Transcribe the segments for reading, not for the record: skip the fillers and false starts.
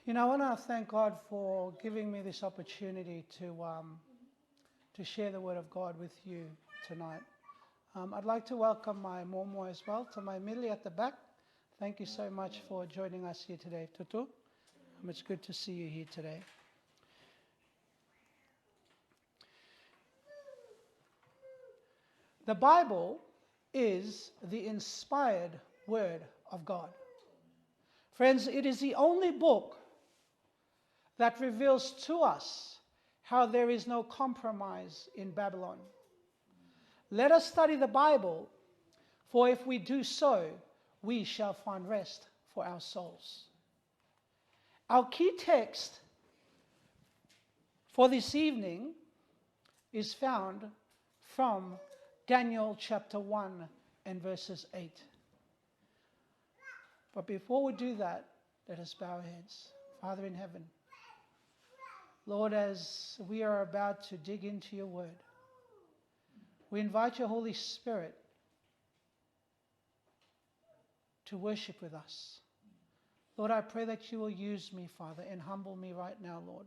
You know, I want to thank God for giving me this opportunity to share the Word of God with you tonight. I'd like to welcome my momo as well, to my Millie at the back. Thank you so much for joining us here today, Tutu. It's good to see you here today. The Bible is the inspired Word of God. Friends, it is the only book that reveals to us how there is no compromise in Babylon. Let us study the Bible, for if we do so, we shall find rest for our souls. Our key text for this evening is found from Daniel chapter 1 and verses 8. But before we do that, let us bow our heads. Father in heaven, Lord, as we are about to dig into your word, we invite your Holy Spirit to worship with us. Lord, I pray that you will use me, Father, and humble me right now, Lord,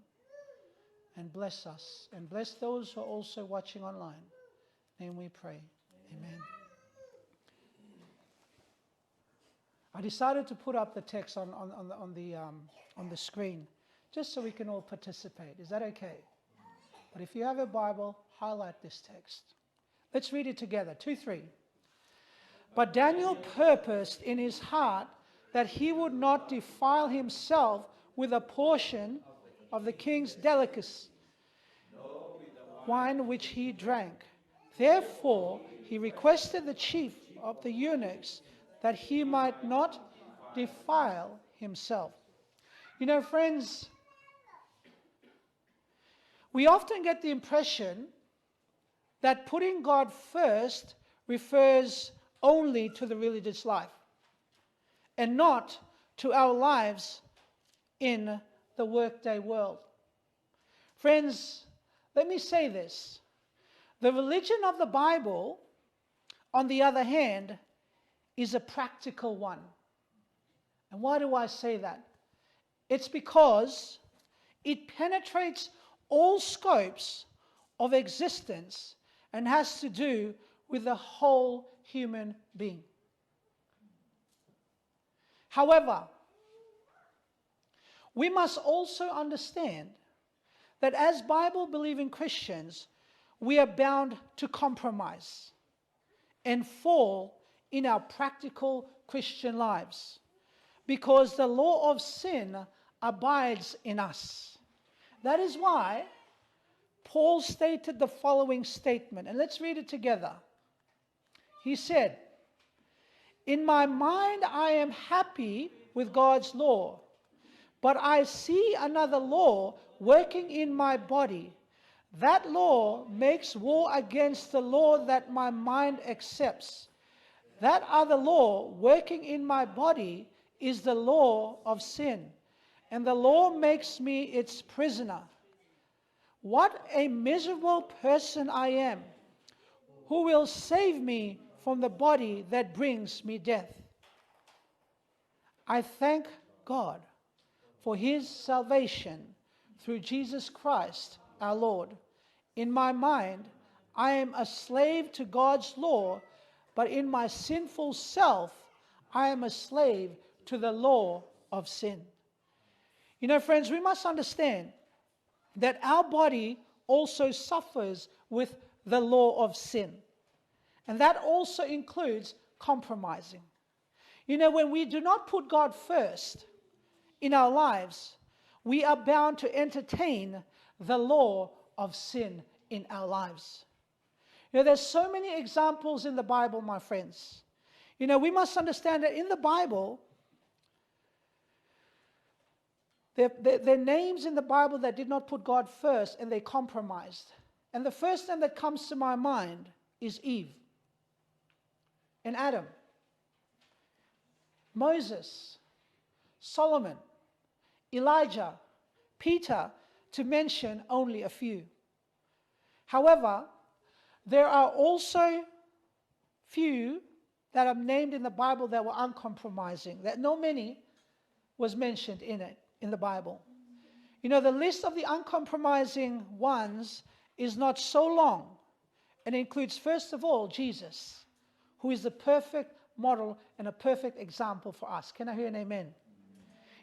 and bless us, and bless those who are also watching online. In name we pray. Amen. I decided to put up the text on the screen, just so we can all participate. Is that okay? But if you have a Bible, highlight this text. Let's read it together. 2, 3. But Daniel purposed in his heart that he would not defile himself with a portion of the king's delicacy, wine which he drank. Therefore, he requested the chief of the eunuchs that he might not defile himself. You know, friends, we often get the impression that putting God first refers only to the religious life and not to our lives in the workday world. Friends, let me say this. The religion of the Bible, on the other hand, is a practical one. And why do I say that? It's because it penetrates all scopes of existence and has to do with the whole human being. However, we must also understand that as Bible-believing Christians, we are bound to compromise and fall in our practical Christian lives because the law of sin abides in us. That is why Paul stated the following statement, and let's read it together. He said, "In my mind I am happy with God's law, but I see another law working in my body. That law makes war against the law that my mind accepts. That other law working in my body is the law of sin, and the law makes me its prisoner. What a miserable person I am! Who will save me from the body that brings me death? I thank God for his salvation through Jesus Christ our Lord. In my mind, I am a slave to God's law, but in my sinful self, I am a slave to the law of sin." You know, friends, we must understand that our body also suffers with the law of sin. And that also includes compromising. You know, when we do not put God first in our lives, we are bound to entertain the law of sin in our lives. You know, there's so many examples in the Bible, my friends. You know, we must understand that in the Bible, there are names in the Bible that did not put God first and they compromised. And the first name that comes to my mind is Eve and Adam, Moses, Solomon, Elijah, Peter, to mention only a few. However, there are also few that are named in the Bible that were uncompromising, that not many was mentioned in it. in the Bible. You know, the list of the uncompromising ones is not so long, and it includes, first of all, Jesus, who is the perfect model and a perfect example for us. Can I hear an amen?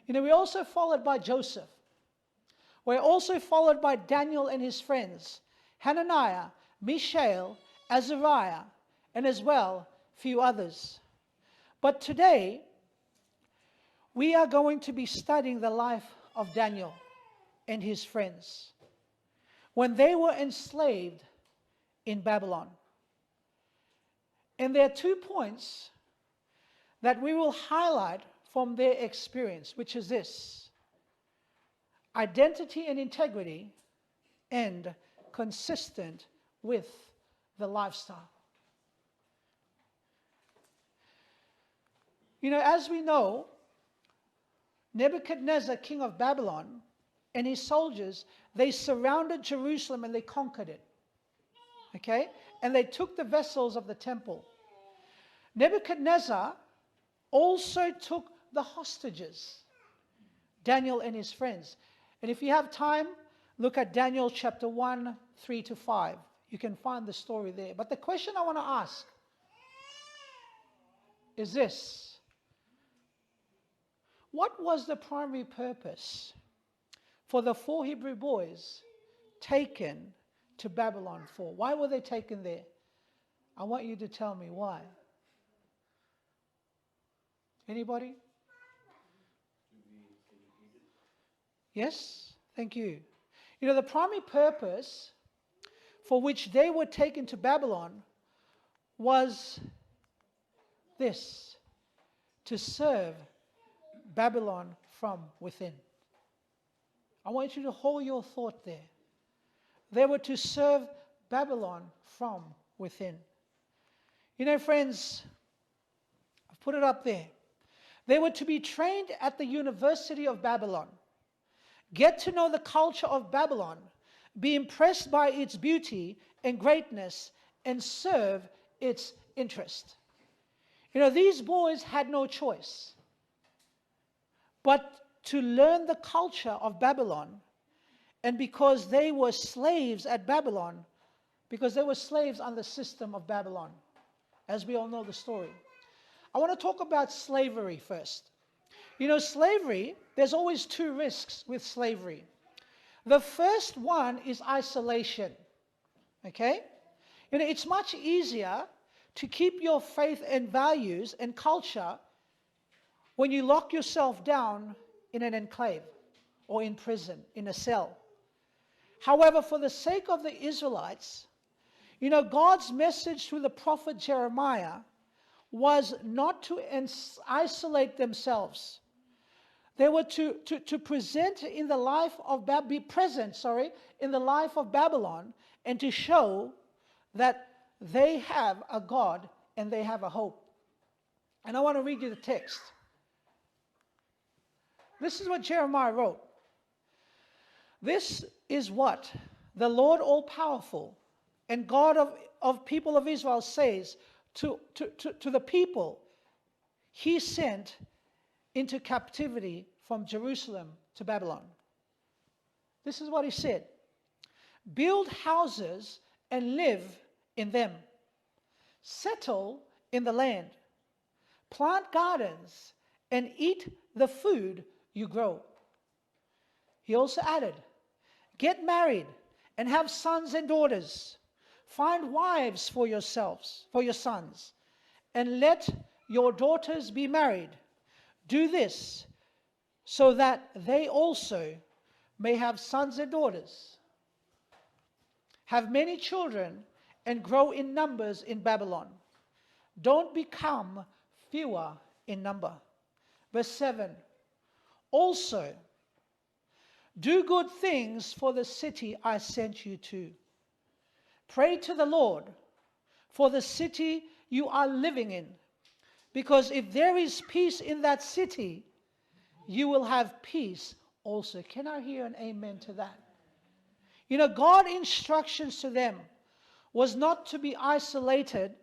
You know, we're also followed by Joseph. We're also followed by Daniel and his friends, Hananiah, Mishael, Azariah, and as well, a few others. But today, we are going to be studying the life of Daniel and his friends when they were enslaved in Babylon. And there are 2 points that we will highlight from their experience, which is this: identity and integrity, and consistent with the lifestyle. You know, as we know, Nebuchadnezzar, king of Babylon, and his soldiers, they surrounded Jerusalem and they conquered it. Okay? And they took the vessels of the temple. Nebuchadnezzar also took the hostages, Daniel and his friends. And if you have time, look at Daniel chapter 1, 3-5. You can find the story there. But the question I want to ask is this: what was the primary purpose for the 4 Hebrew boys taken to Babylon for? Why were they taken there? I want you to tell me why. Anybody? Yes? Thank you. You know, the primary purpose for which they were taken to Babylon was this: to serve Babylon from within. I want you to hold your thought there. They were to serve Babylon from within. You know, friends, I've put it up there. They were to be trained at the University of Babylon, get to know the culture of Babylon, be impressed by its beauty and greatness, and serve its interest. You know, these boys had no choice but to learn the culture of Babylon. And because they were slaves at Babylon, because they were slaves on the system of Babylon, as we all know the story. I want to talk about slavery first. You know, slavery, there's always 2 risks with slavery. The first one is isolation. Okay? You know, it's much easier to keep your faith and values and culture when you lock yourself down in an enclave or in prison, in a cell. However, for the sake of the Israelites, you know, God's message through the prophet Jeremiah was not to isolate themselves. They were to present in the life of be present, in the life of Babylon, and to show that they have a God and they have a hope. And I want to read you the text. This is what Jeremiah wrote. This is what the Lord all-powerful and God of people of Israel says to the people he sent into captivity from Jerusalem to Babylon. This is what he said: build houses and live in them. Settle in the land. Plant gardens and eat the food you grow. He also added, get married and have sons and daughters. Find wives for yourselves, for your sons, and let your daughters be married. Do this so that they also may have sons and daughters. Have many children and grow in numbers in Babylon. Don't become fewer in number. Verse 7. Also, do good things for the city I sent you to. Pray to the Lord for the city you are living in, because if there is peace in that city, you will have peace also. Can I hear an amen to that? You know, God's instructions to them was not to be isolated,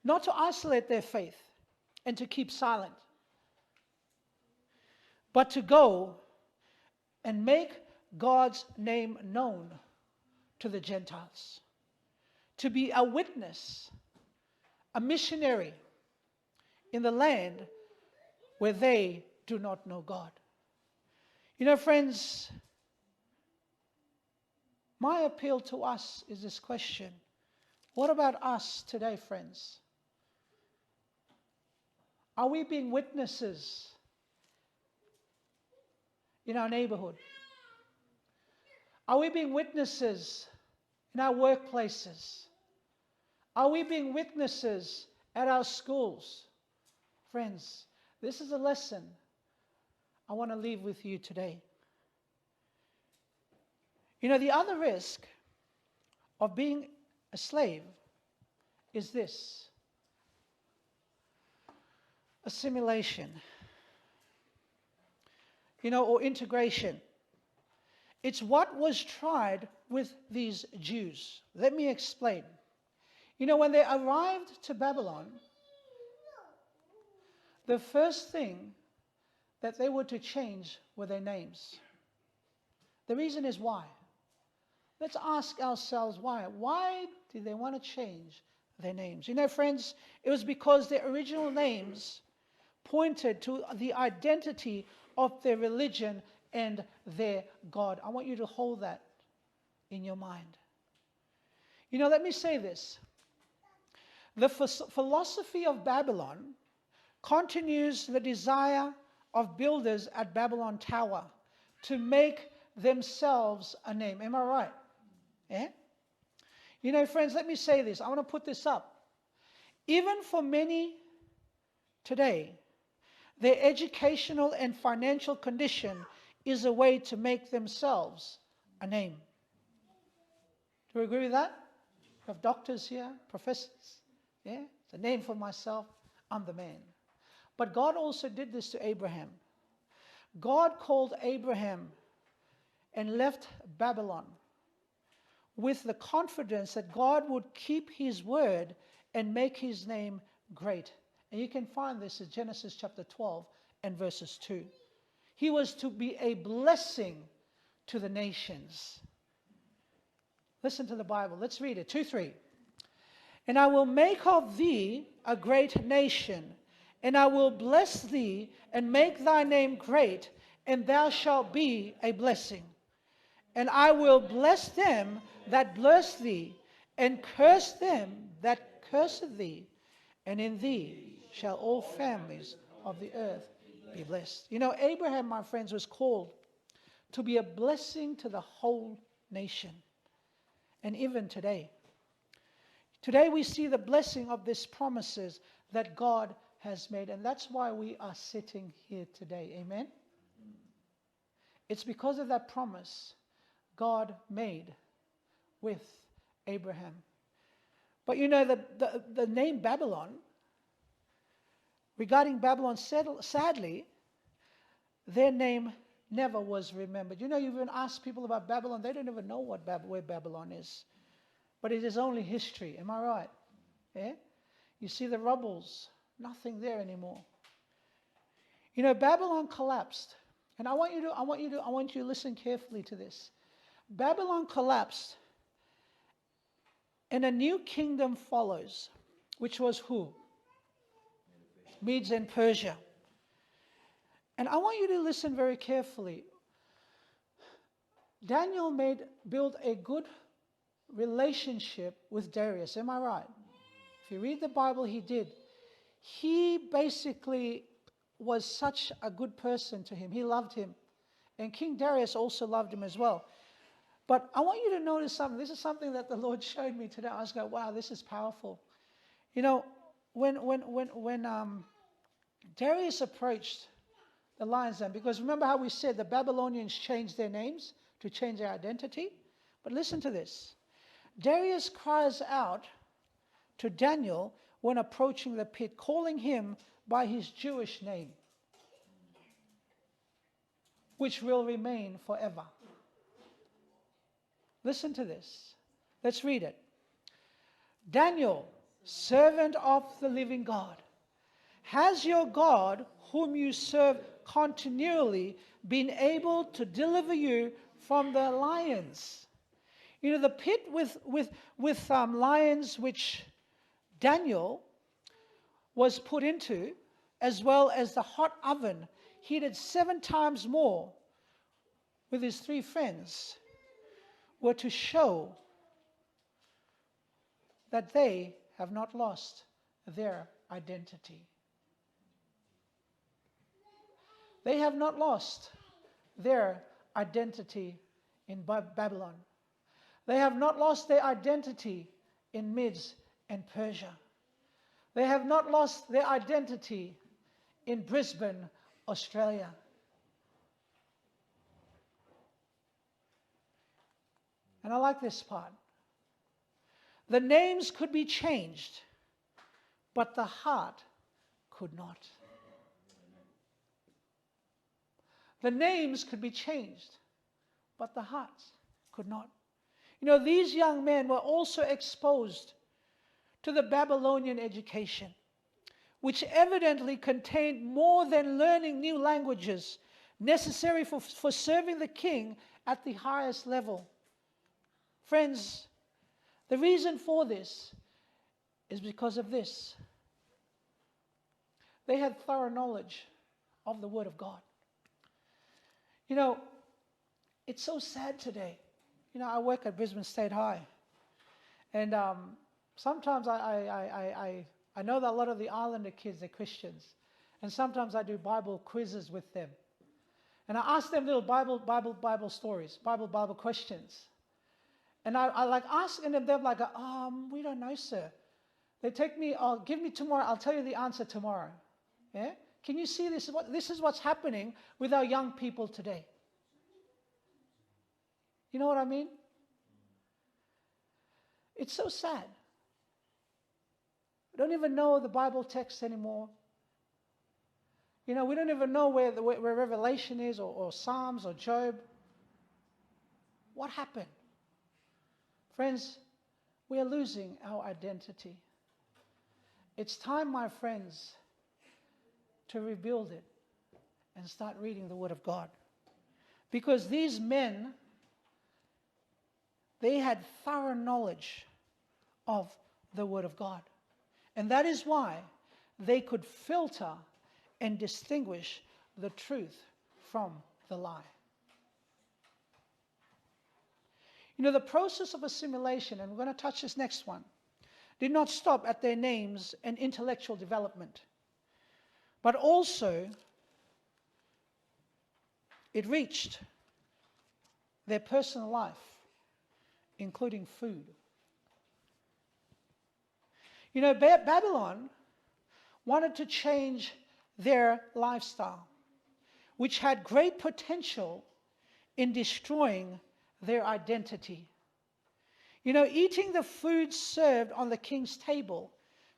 not to isolate their faith and to keep silent, but to go and make God's name known to the Gentiles. To be a witness, a missionary in the land where they do not know God. You know, friends, my appeal to us is this question. What about us today, friends? Are we being witnesses in our neighborhood? Are we being witnesses in our workplaces? Are we being witnesses at our schools? Friends, this is a lesson I want to leave with you today. You know, the other risk of being a slave is this: assimilation, or integration. It's what was tried with these Jews. Let me explain. When they arrived to Babylon, the first thing that they were to change were their names. The reason is why. Let's ask ourselves why. Why did they want to change their names? Friends, it was because their original names pointed to the identity of their religion and their God. I want you to hold that in your mind. Let me say this. The philosophy of Babylon continues the desire of builders at Babylon Tower to make themselves a name. Am I right? Yeah? Friends, let me say this. I want to put this up. Even for many today, their educational and financial condition is a way to make themselves a name. Do you agree with that? We have doctors here, professors. Yeah? It's a name for myself. I'm the man. But God also did this to Abraham. God called Abraham and left Babylon with the confidence that God would keep his word and make his name great. And you can find this in Genesis chapter 12 and verses 2. He was to be a blessing to the nations. Listen to the Bible. Let's read it. 2:3. And I will make of thee a great nation, and I will bless thee and make thy name great, and thou shalt be a blessing. And I will bless them that bless thee, and curse them that curse thee, and in thee shall all families of the earth be blessed. Abraham, my friends, was called to be a blessing to the whole nation. And even today. Today we see the blessing of these promises that God has made. And that's why we are sitting here today. Amen? It's because of that promise God made with Abraham. But the name Babylon, regarding Babylon, sadly, their name never was remembered. You even ask people about Babylon, they don't even know where Babylon is. But it is only history. Am I right? Yeah? You see the rubbles, nothing there anymore. Babylon collapsed. And I want you to listen carefully to this. Babylon collapsed, and a new kingdom follows, which was who? Medes and Persia. And I want you to listen very carefully. Daniel built a good relationship with Darius. Am I right? If you read the Bible, he did. He basically was such a good person to him. He loved him. And King Darius also loved him as well. But I want you to notice something. This is something that the Lord showed me today. I was going, wow, this is powerful. When Darius approached the lion's den, because remember how we said the Babylonians changed their names to change their identity? But listen to this. Darius cries out to Daniel when approaching the pit, calling him by his Jewish name, which will remain forever. Listen to this. Let's read it. Daniel, servant of the living God, Has your God, whom you serve continually, been able to deliver you from the lions? You know, the pit with lions which Daniel was put into, as well as the hot oven heated 7 times more with his 3 friends, were to show that they have not lost their identity. They have not lost their identity in Babylon. They have not lost their identity in Medes and Persia. They have not lost their identity in Brisbane, Australia. And I like this part. The names could be changed, but the heart could not. The names could be changed, but the hearts could not. You know, these young men were also exposed to the Babylonian education, which evidently contained more than learning new languages necessary for serving the king at the highest level. Friends, the reason for this is because of this. They had thorough knowledge of the Word of God. You know, it's so sad today. You know, I work at Brisbane State High, and sometimes I know that a lot of the Islander kids are Christians, and sometimes I do Bible quizzes with them, and I ask them little Bible stories, Bible questions, and I like asking them. They're like, we don't know, sir. They take me, give me tomorrow. I'll tell you the answer tomorrow. Yeah. Can you see this? This is what's happening with our young people today. You know what I mean? It's so sad. We don't even know the Bible text anymore. You know, we don't even know where Revelation is, or Psalms, or Job. What happened? Friends, we are losing our identity. It's time, my friends, to rebuild it and start reading the Word of God. Because these men, they had thorough knowledge of the Word of God. And that is why they could filter and distinguish the truth from the lie. You know, the process of assimilation, and we're going to touch this next one, did not stop at their names and intellectual development, but also it reached their personal life, including food. You know, Babylon wanted to change their lifestyle, which had great potential in destroying their identity. You know, eating the food served on the king's table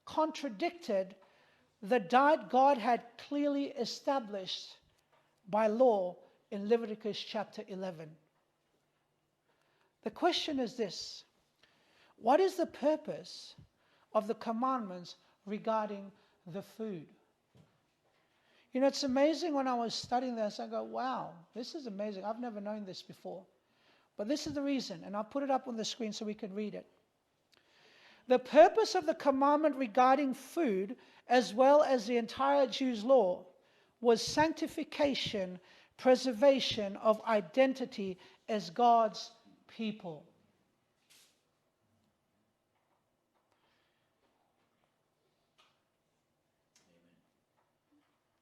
contradicted the diet God had clearly established by law in Leviticus chapter 11. The question is this: what is the purpose of the commandments regarding the food? You know, it's amazing. When I was studying this, I go, wow, this is amazing. I've never known this before. But this is the reason, and I'll put it up on the screen so we can read it. The purpose of the commandment regarding food, as well as the entire Jews' law, was sanctification, preservation of identity as God's people.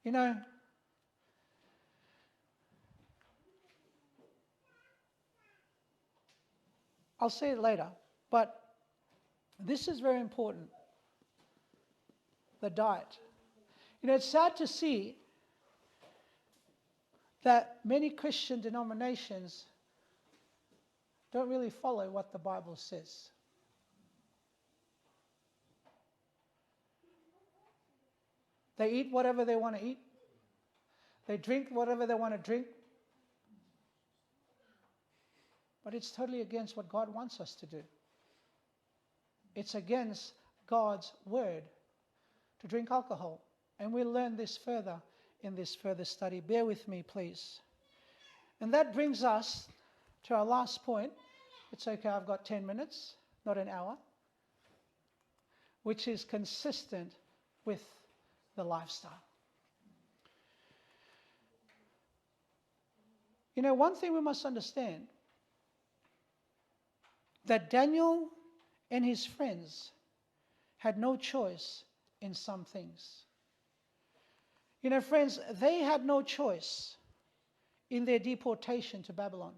You know, I'll say it later, but this is very important. The diet. You know, it's sad to see that many Christian denominations don't really follow what the Bible says. They eat whatever they want to eat. They drink whatever they want to drink. But it's totally against what God wants us to do. It's against God's word to drink alcohol, And we'll learn this further in this further study. Bear with me, please. And that brings us to our last point. It's okay, I've got 10 minutes, not an hour, which is consistent with the lifestyle. You know, one thing we must understand, that Daniel and his friends had no choice in some things. You know, friends, they had no choice in their deportation to Babylon.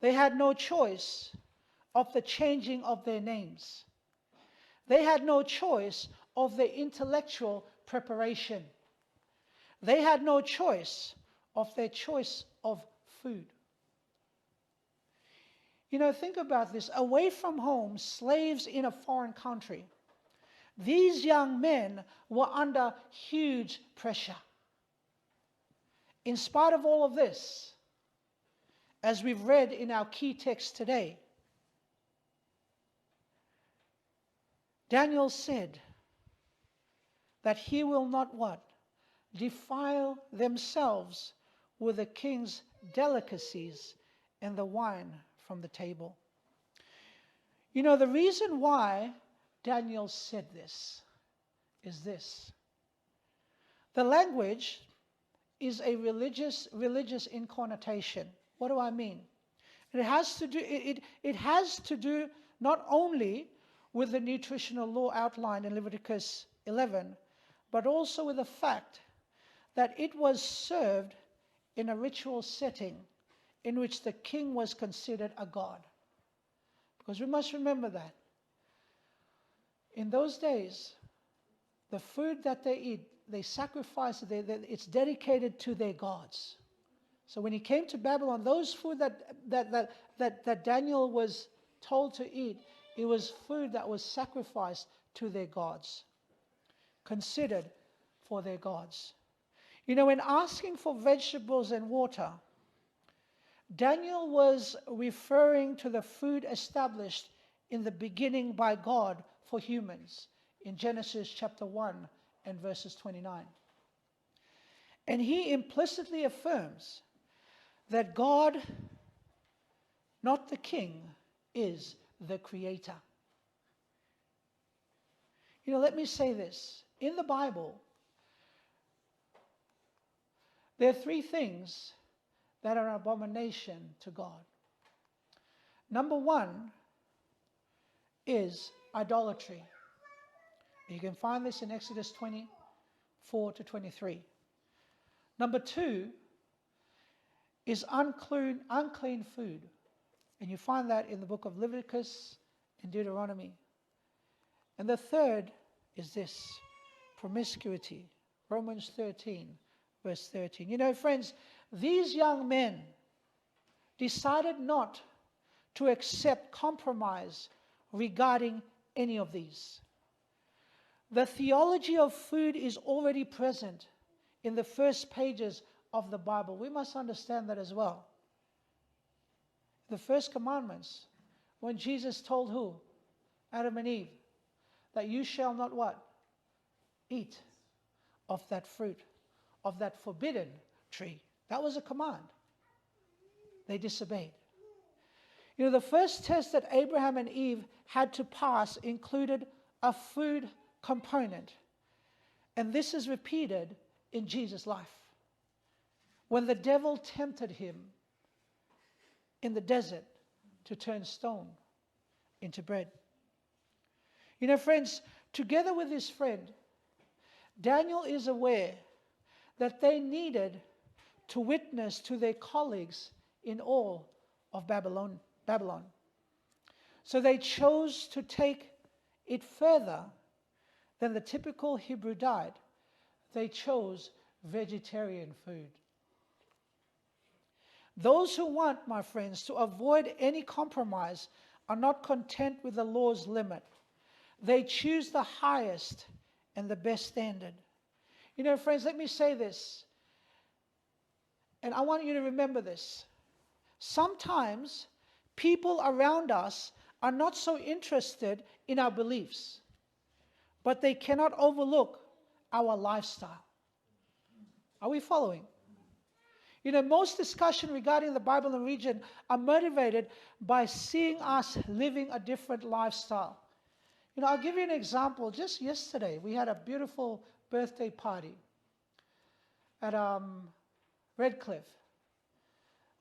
They had no choice of the changing of their names. They had no choice of their intellectual preparation. They had no choice of their choice of food. You know, think about this. Away from home, slaves in a foreign country. These young men were under huge pressure. In spite of all of this, as we've read in our key text today, Daniel said that he will not what? Defile themselves with the king's delicacies and the wine from the table. You know, the reason why Daniel said this is this. The language is a religious in connotation. What do I mean? It has to do not only with the nutritional law outlined in Leviticus 11, but also with the fact that it was served in a ritual setting in which the king was considered a god. Because we must remember that in those days, the food that they eat, they sacrifice it, it's dedicated to their gods. So when he came to Babylon, those food that Daniel was told to eat, it was food that was sacrificed to their gods, considered for their gods. You know, when asking for vegetables and water, Daniel was referring to the food established in the beginning by God for humans in Genesis chapter 1 and verses 29. And he implicitly affirms that God, not the king, is the creator. You know, let me say this. In the Bible, there are three things that are an abomination to God. Number one is idolatry. You can find this in Exodus 24 to 23. Number two is unclean food. And you find that in the book of Leviticus and Deuteronomy. And the third is this, promiscuity. Romans 13, verse 13. You know, friends, these young men decided not to accept compromise regarding any of these. The theology of food is already present in the first pages of the Bible. We must understand that as well. The first commandments, when Jesus told who? Adam and Eve, that you shall not what? Eat of that fruit, of that forbidden tree. That was a command. They disobeyed. You know, the first test that Abraham and Eve had to pass included a food component. And this is repeated in Jesus' life. When the devil tempted him in the desert to turn stone into bread. You know, friends, together with his friend, Daniel is aware that they needed to witness to their colleagues in all of Babylon. So they chose to take it further than the typical Hebrew diet. They chose vegetarian food. Those who want, my friends, to avoid any compromise are not content with the law's limit. They choose the highest and the best standard. You know, friends, let me say this, and I want you to remember this. Sometimes people around us are not so interested in our beliefs, but they cannot overlook our lifestyle. Are we following? You know, most discussion regarding the Bible and religion are motivated by seeing us living a different lifestyle. You know, I'll give you an example. Just yesterday, we had a beautiful birthday party at Redcliffe.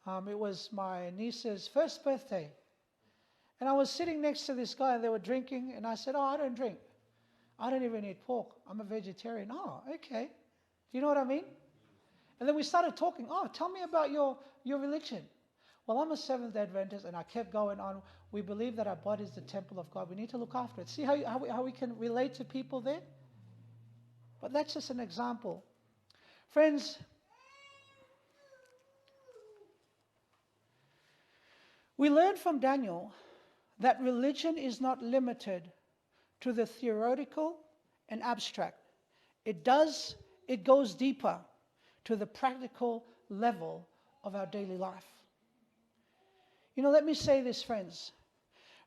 It was my niece's first birthday. And I was sitting next to this guy and they were drinking. And I said, oh, I don't drink. I don't even eat pork. I'm a vegetarian. Oh, okay. Do you know what I mean? And then we started talking. Oh, tell me about your religion. Well, I'm a Seventh-day Adventist, and I kept going on. We believe that our body is the temple of God. We need to look after it. See how we can relate to people there? But that's just an example. Friends, we learned from Daniel that religion is not limited to the theoretical and abstract. It goes deeper to the practical level of our daily life. You know, let me say this, friends.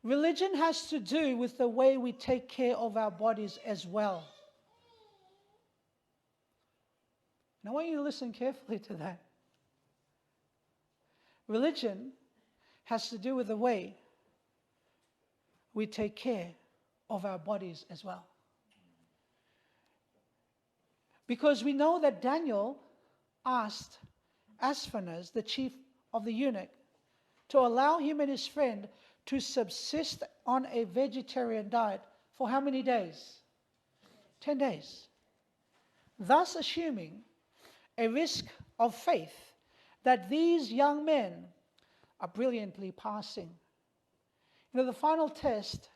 Religion has to do with the way we take care of our bodies as well. And I want you to listen carefully to that. Religion has to do with the way we take care of our bodies as well. Because we know that Daniel asked Ashpenaz, the chief of the eunuch, to allow him and his friend to subsist on a vegetarian diet for how many days? 10 days. Thus assuming a risk of faith that these young men are brilliantly passing. You know, the final test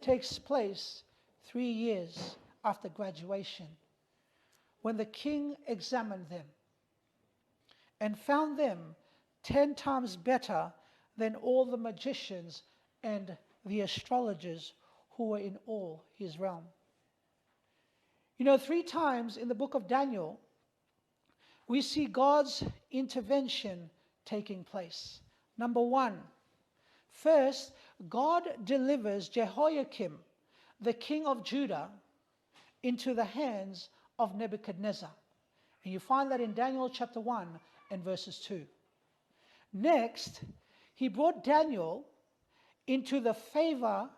takes place 3 years after graduation, when the king examined them and found them 10 times better than all the magicians and the astrologers who were in all his realm. You know, 3 times in the book of Daniel, we see God's intervention taking place. Number 1, first, God delivers Jehoiakim, the king of Judah, into the hands of Nebuchadnezzar. And you find that in Daniel chapter 1 and verses 2. Next, he brought Daniel into the favor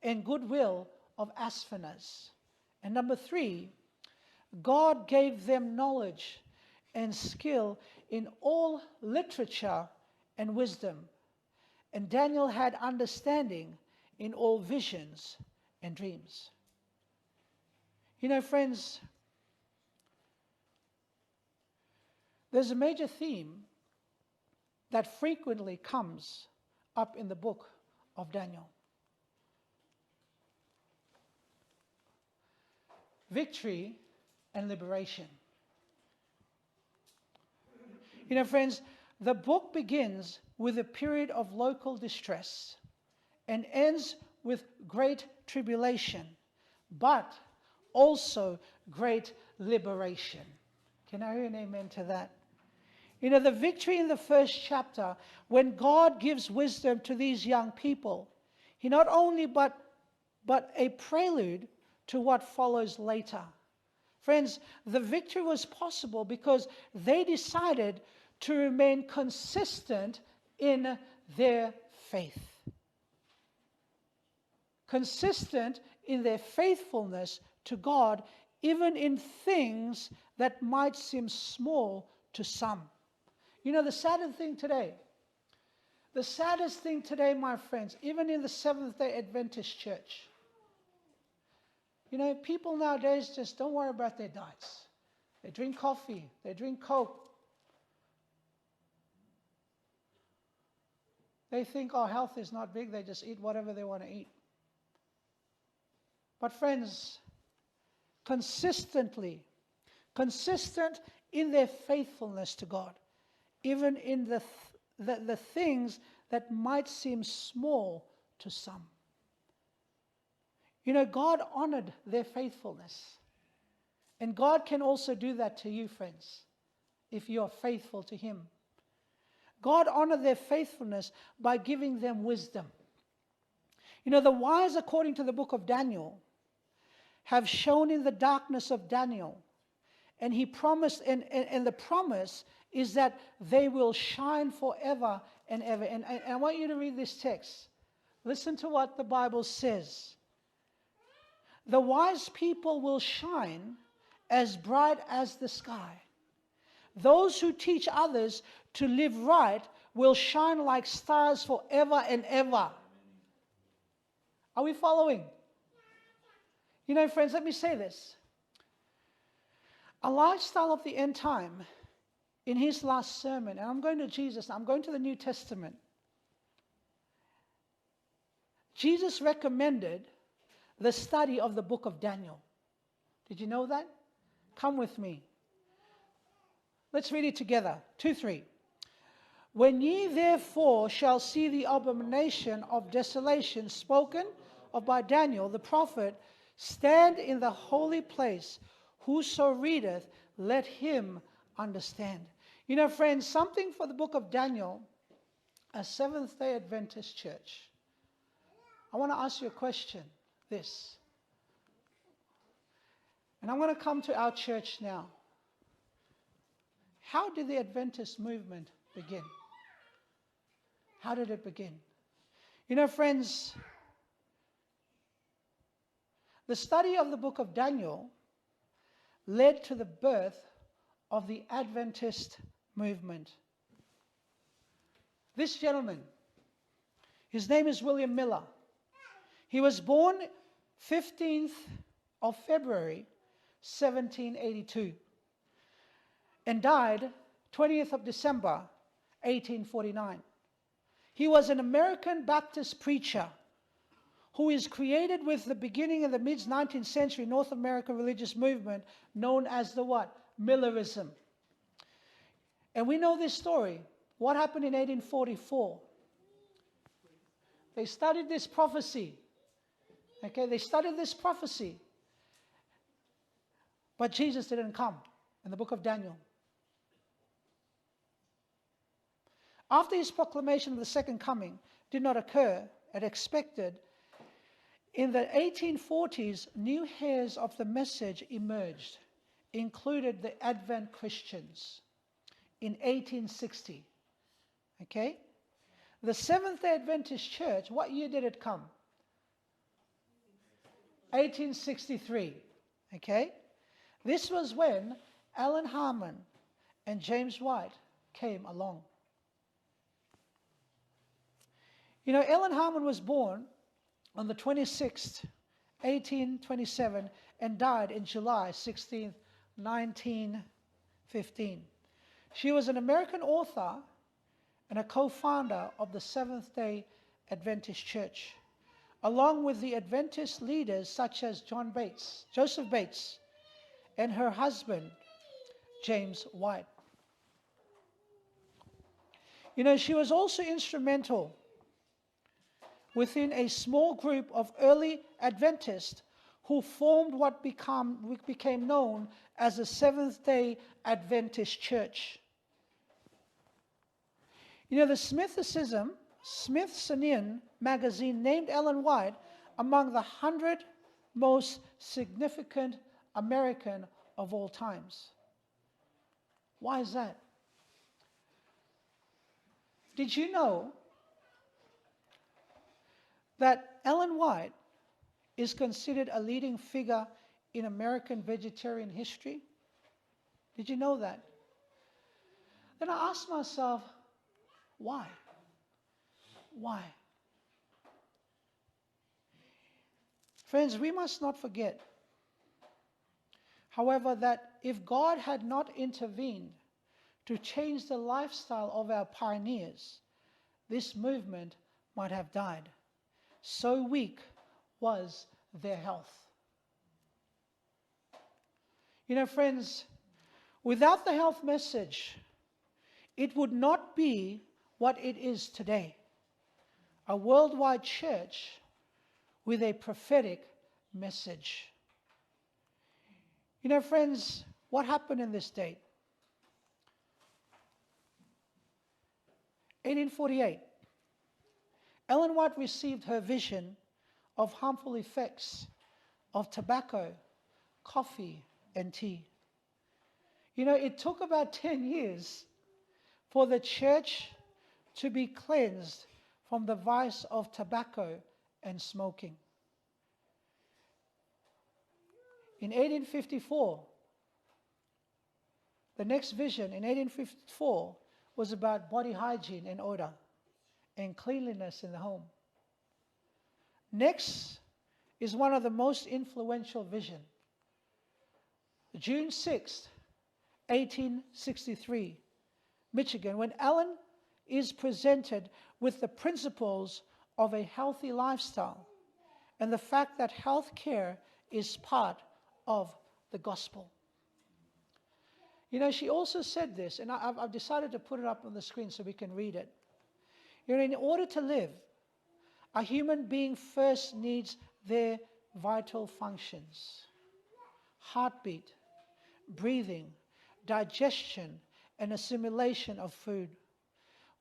and goodwill of Ashpenaz. And number 3, God gave them knowledge and skill in all literature and wisdom. And Daniel had understanding in all visions and dreams. You know, friends, there's a major theme that frequently comes up in the book of Daniel. Victory and liberation. You know, friends, the book begins with a period of local distress and ends with great tribulation, but also great liberation. Can I hear an amen to that? You know, the victory in the first chapter, when God gives wisdom to these young people, he not only but a prelude to what follows later. Friends, the victory was possible because they decided to remain consistent in their faith. Consistent in their faithfulness to God, even in things that might seem small to some. You know, the saddest thing today, my friends, even in the Seventh-day Adventist Church, you know, people nowadays just don't worry about their diets. They drink coffee, they drink Coke. They think, oh, health is not big, they just eat whatever they want to eat. But friends, consistent in their faithfulness to God, even in the things that might seem small to some. You know, God honored their faithfulness. And God can also do that to you, friends, if you are faithful to Him. God honored their faithfulness by giving them wisdom. You know, the wise, according to the book of Daniel, have shone in the darkness of Daniel. And he promised, and the promise is that they will shine forever and ever. And I want you to read this text. Listen to what the Bible says. The wise people will shine as bright as the sky. Those who teach others to live right will shine like stars forever and ever. Are we following? You know, friends, let me say this. A lifestyle of the end time, in his last sermon, and I'm going to Jesus, I'm going to the New Testament. Jesus recommended the study of the book of Daniel. Did you know that? Come with me. Let's read it together. 2-3. When ye therefore shall see the abomination of desolation spoken of by Daniel the prophet, stand in the holy place. Whoso readeth, let him understand. You know, friends, something for the book of Daniel, a Seventh-day Adventist church. I want to ask you a question, this. And I'm going to come to our church now. How did the Adventist movement begin? How did it begin? You know, friends, the study of the book of Daniel led to the birth of the Adventist movement. This gentleman, his name is William Miller. He was born 15th of February, 1782, and died 20th of December, 1849. He was an American Baptist preacher who is created with the beginning of the mid-19th century North American religious movement known as the what? Millerism. And we know this story. What happened in 1844? They studied this prophecy. Okay, they studied this prophecy. But Jesus didn't come in the book of Daniel. After his proclamation of the second coming did not occur as expected, in the 1840s, new heirs of the message emerged, included the Advent Christians in 1860. Okay? The Seventh-day Adventist Church, what year did it come? 1863. Okay? This was when Alan Harmon and James White came along. You know, Alan Harmon was born on the 26th, 1827, and died in July 16th, 1915. She was an American author and a co-founder of the Seventh-day Adventist Church, along with the Adventist leaders such as Joseph Bates, and her husband, James White. You know, she was also instrumental within a small group of early Adventists who formed what became known as the Seventh-day Adventist Church. You know, the Smithsonian magazine named Ellen White among the 100 most significant American of all times. Why is that? Did you know that Ellen White is considered a leading figure in American vegetarian history? Did you know that? Then I asked myself, why? Why? Friends, we must not forget, however, that if God had not intervened to change the lifestyle of our pioneers, this movement might have died. So weak was their health. You know, friends, without the health message, it would not be what it is today. A worldwide church with a prophetic message. You know, friends, what happened in this date? 1848. Ellen White received her vision of harmful effects of tobacco, coffee, and tea. You know, it took about 10 years for the church to be cleansed from the vice of tobacco and smoking. In 1854, the next vision in 1854 was about body hygiene and odor and cleanliness in the home. Next is one of the most influential visions. June 6th, 1863, Michigan, when Allen is presented with the principles of a healthy lifestyle and the fact that health care is part of the gospel. You know, she also said this, and I've decided to put it up on the screen so we can read it. You know, in order to live, a human being first needs their vital functions: heartbeat, breathing, digestion, and assimilation of food.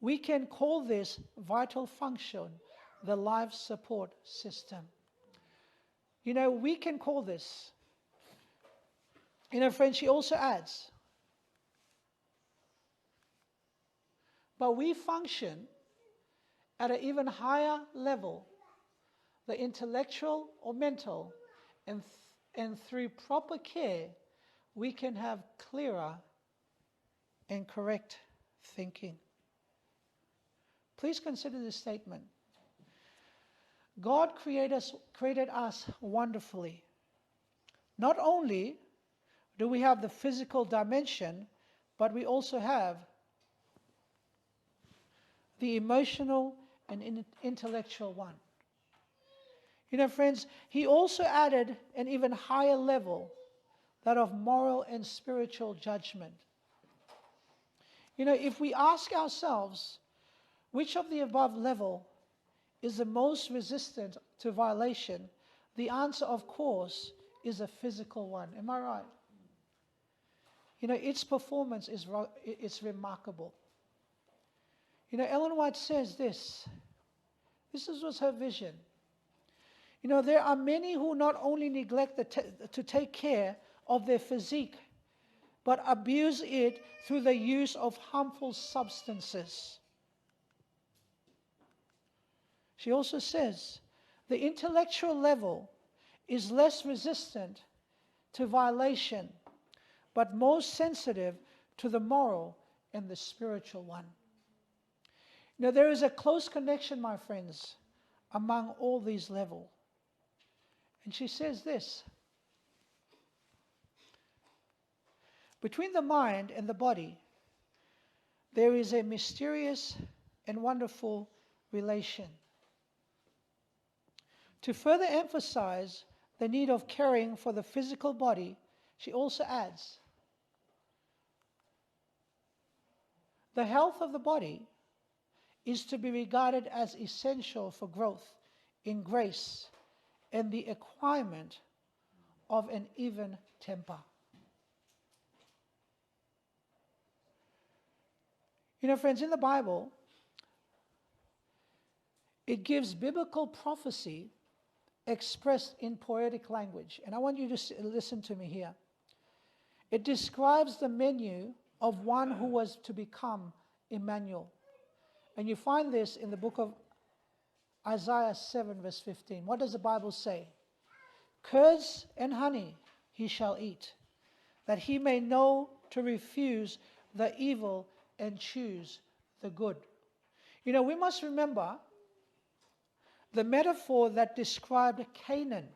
We can call this vital function the life support system. You know, we can call this. You know, friends, she also adds, but we function at an even higher level, the intellectual or mental, and through proper care, we can have clearer and correct thinking. Please consider this statement. God created us wonderfully. Not only do we have the physical dimension, but we also have the emotional and intellectual one. You know, friends, he also added an even higher level, that of moral and spiritual judgment. You know, if we ask ourselves, which of the above level is the most resistant to violation, the answer, of course, is a physical one. Am I right? You know, its performance is remarkable. You know, Ellen White says this. This was her vision. You know, there are many who not only neglect to take care of their physique, but abuse it through the use of harmful substances. She also says the intellectual level is less resistant to violation, but most sensitive to the moral and the spiritual one. Now, there is a close connection, my friends, among all these levels. And she says this: between the mind and the body, there is a mysterious and wonderful relation. To further emphasize the need of caring for the physical body, she also adds, the health of the body is to be regarded as essential for growth in grace and the acquirement of an even temper. You know, friends, in the Bible, it gives biblical prophecy expressed in poetic language. And I want you to listen to me here. It describes the menu of one who was to become Emmanuel. And you find this in the book of Isaiah 7, verse 15. What does the Bible say? Curds and honey he shall eat, that he may know to refuse the evil and choose the good. You know, we must remember the metaphor that described Canaan.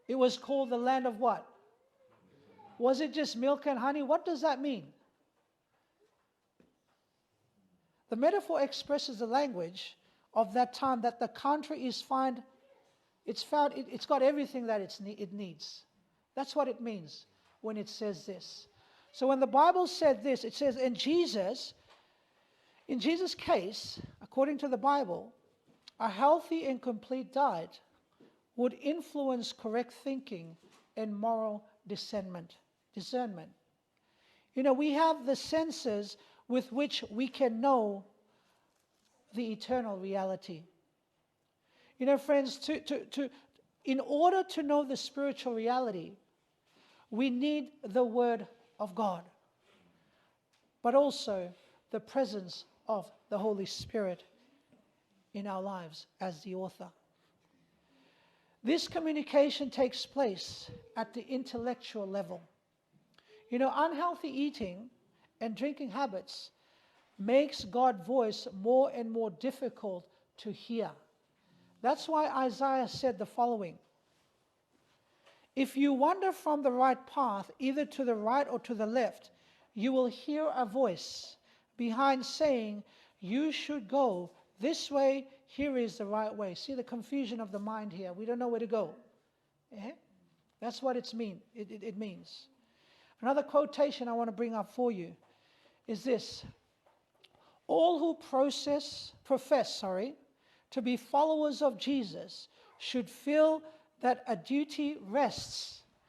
It was called the land of what? Was it just milk and honey? What does that mean? The metaphor expresses the language of that time, that the country it's got everything that it needs. That's what it means when it says this. So when the Bible said this, it says in Jesus' case, according to the Bible, a healthy and complete diet would influence correct thinking and moral discernment. You know, we have the senses with which we can know the eternal reality. You know, friends, in order to know the spiritual reality, we need the Word of God, but also the presence of the Holy Spirit in our lives as the author. This communication takes place at the intellectual level. You know, unhealthy eating and drinking habits makes God's voice more and more difficult to hear. That's why Isaiah said the following: if you wander from the right path, either to the right or to the left, you will hear a voice behind saying, you should go this way, here is the right way. See the confusion of the mind here. We don't know where to go. Yeah? That's what it means. Another quotation I want to bring up for you is this: all who profess to be followers of Jesus should feel that a duty rests